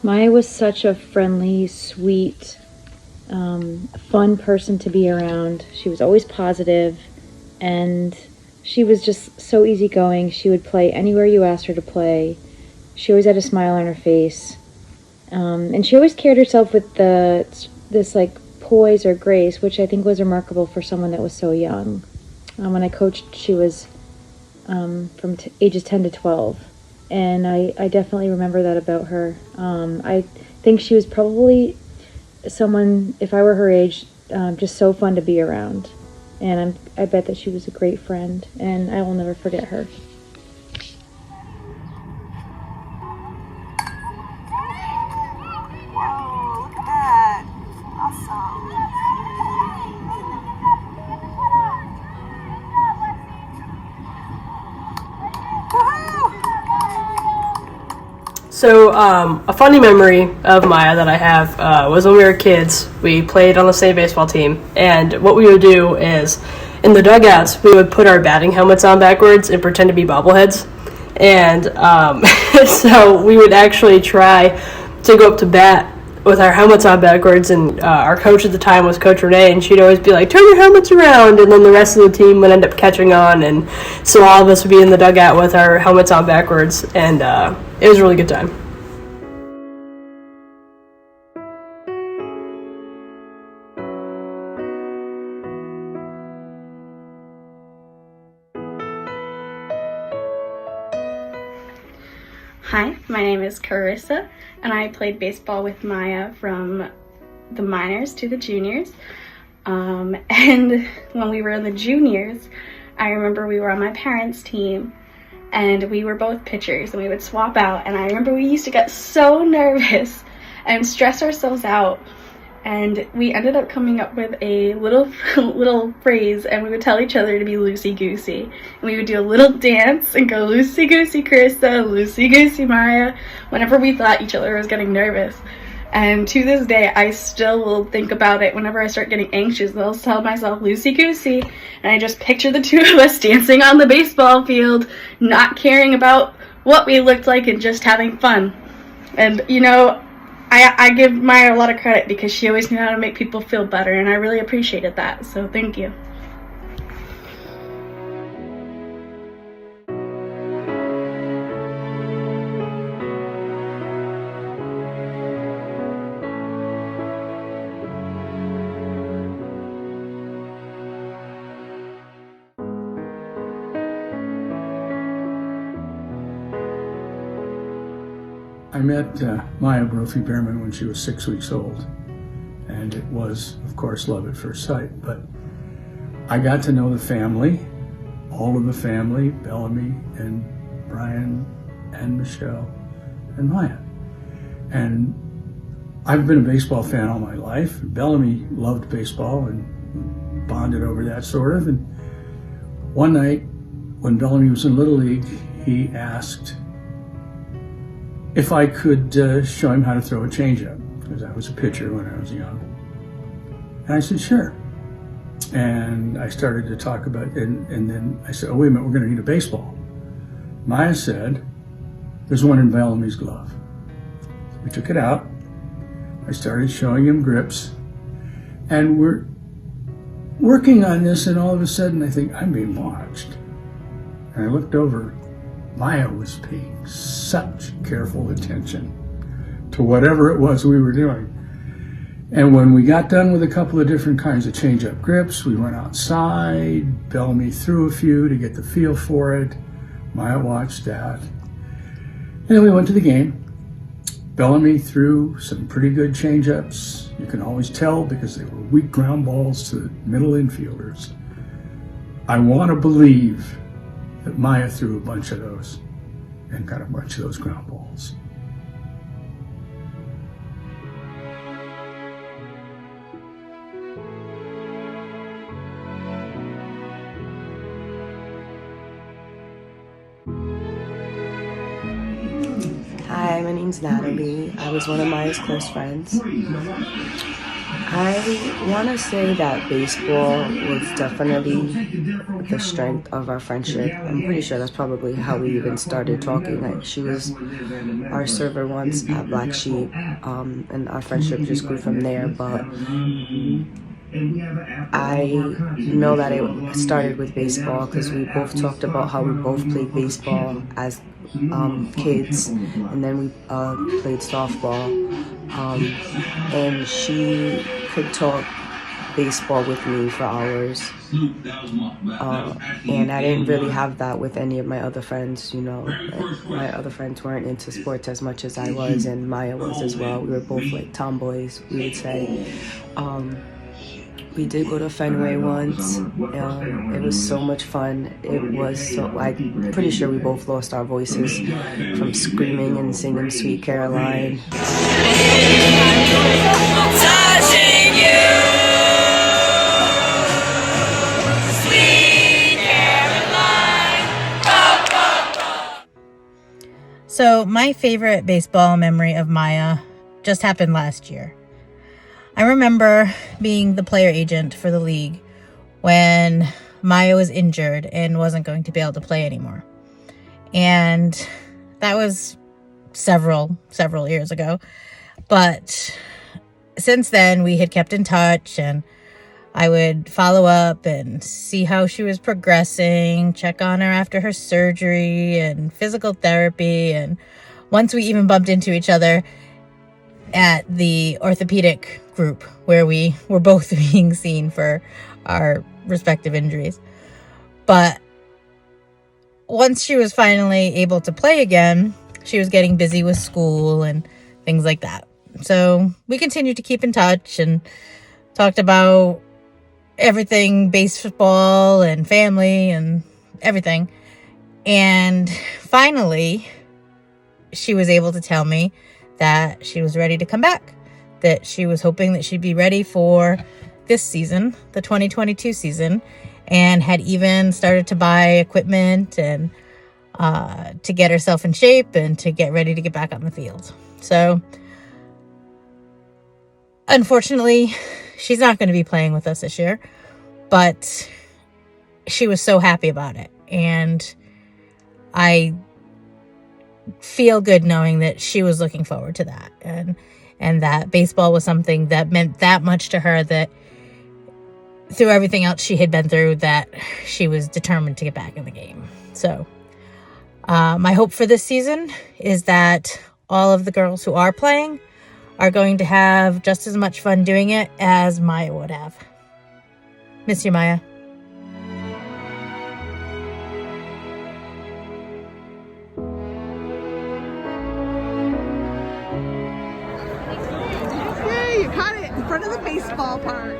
Maya was such a friendly, sweet, fun person to be around. She was always positive, and she was just so easygoing. She would play anywhere you asked her to play. She always had a smile on her face. And she always carried herself with this like poise or grace, which I think was remarkable for someone that was so young. When I coached, she was from ages 10 to 12, and I definitely remember that about her. I think she was probably someone, if I were her age, just so fun to be around, and I bet that she was a great friend, and I will never forget her. So, a funny memory of Maya that I have was when we were kids. We played on the same baseball team, and what we would do is, in the dugouts, we would put our batting helmets on backwards and pretend to be bobbleheads. And so we would actually try to go up to bat with our helmets on backwards, and our coach at the time was Coach Renee, and she'd always be like, turn your helmets around, and then the rest of the team would end up catching on, and so all of us would be in the dugout with our helmets on backwards, and it was a really good time. Hi, my name is Carissa, and I played baseball with Maya from the minors to the juniors. And when we were in the juniors, I remember we were on my parents' team, and we were both pitchers, and we would swap out. And I remember we used to get so nervous and stress ourselves out. And we ended up coming up with a little phrase, and we would tell each other to be loosey-goosey. And we would do a little dance and go loosey-goosey Carissa, loosey-goosey Maya, whenever we thought each other was getting nervous. And to this day, I still will think about it whenever I start getting anxious. I'll tell myself loosey-goosey, and I just picture the two of us dancing on the baseball field, not caring about what we looked like and just having fun. And, you know, I give Maya a lot of credit because she always knew how to make people feel better, and I really appreciated that, so thank you. I met Miya Brophy-Baermann when she was 6 weeks old, and it was, of course, love at first sight. But I got to know the family, all of the family, Bellamy and Brian and Michelle and Maya. And I've been a baseball fan all my life. Bellamy loved baseball and bonded over that sort of. And one night, when Bellamy was in Little League, he asked if I could show him how to throw a changeup, because I was a pitcher when I was young. And I said, sure. And I started to talk about it, and then I said, oh, wait a minute, we're going to need a baseball. Maya said, there's one in Bellamy's glove. We took it out. I started showing him grips, and we're working on this, and all of a sudden I think, I'm being watched. And I looked over. Maya was paying such careful attention to whatever it was we were doing. And when we got done with a couple of different kinds of change-up grips, we went outside. Bellamy threw a few to get the feel for it. Maya watched that. And then we went to the game. Bellamy threw some pretty good change-ups. You can always tell because they were weak ground balls to the middle infielders. I want to believe that Maya threw a bunch of those and got a bunch of those ground balls. Hi, my name's Natalie. I was one of Maya's close friends. I want to say that baseball was definitely the strength of our friendship. I'm pretty sure that's probably how we even started talking. Like, she was our server once at Black Sheep, and our friendship just grew from there. But I know that it started with baseball because we both talked about how we both played baseball as kids, and then we played softball. And she could talk baseball with me for hours. And I didn't really have that with any of my other friends, you know. Like, my other friends weren't into sports as much as I was, and Miya was as well. We were both like tomboys, we would say. We did go to Fenway once. It was so much fun. It was so, I'm pretty sure we both lost our voices from screaming and singing Sweet Caroline. Touching you, Sweet Caroline. So my favorite baseball memory of Miya just happened last year. I remember being the player agent for the league when Miya was injured and wasn't going to be able to play anymore. And that was several years ago. But since then, we had kept in touch, and I would follow up and see how she was progressing, check on her after her surgery and physical therapy. And once we even bumped into each other at the orthopedic group where we were both being seen for our respective injuries. But once she was finally able to play again, she was getting busy with school and things like that. So we continued to keep in touch and talked about everything baseball and family and everything. And finally, she was able to tell me that she was ready to come back, that she was hoping that she'd be ready for this season, the 2022 season, and had even started to buy equipment and to get herself in shape and to get ready to get back on the field. So unfortunately, she's not going to be playing with us this year, but she was so happy about it. And I feel good knowing that she was looking forward to that, and that baseball was something that meant that much to her, that through everything else she had been through, that she was determined to get back in the game. So my hope for this season is that all of the girls who are playing are going to have just as much fun doing it as Miya would have. Miss you, Miya. Yay, you caught it in front of the baseball park.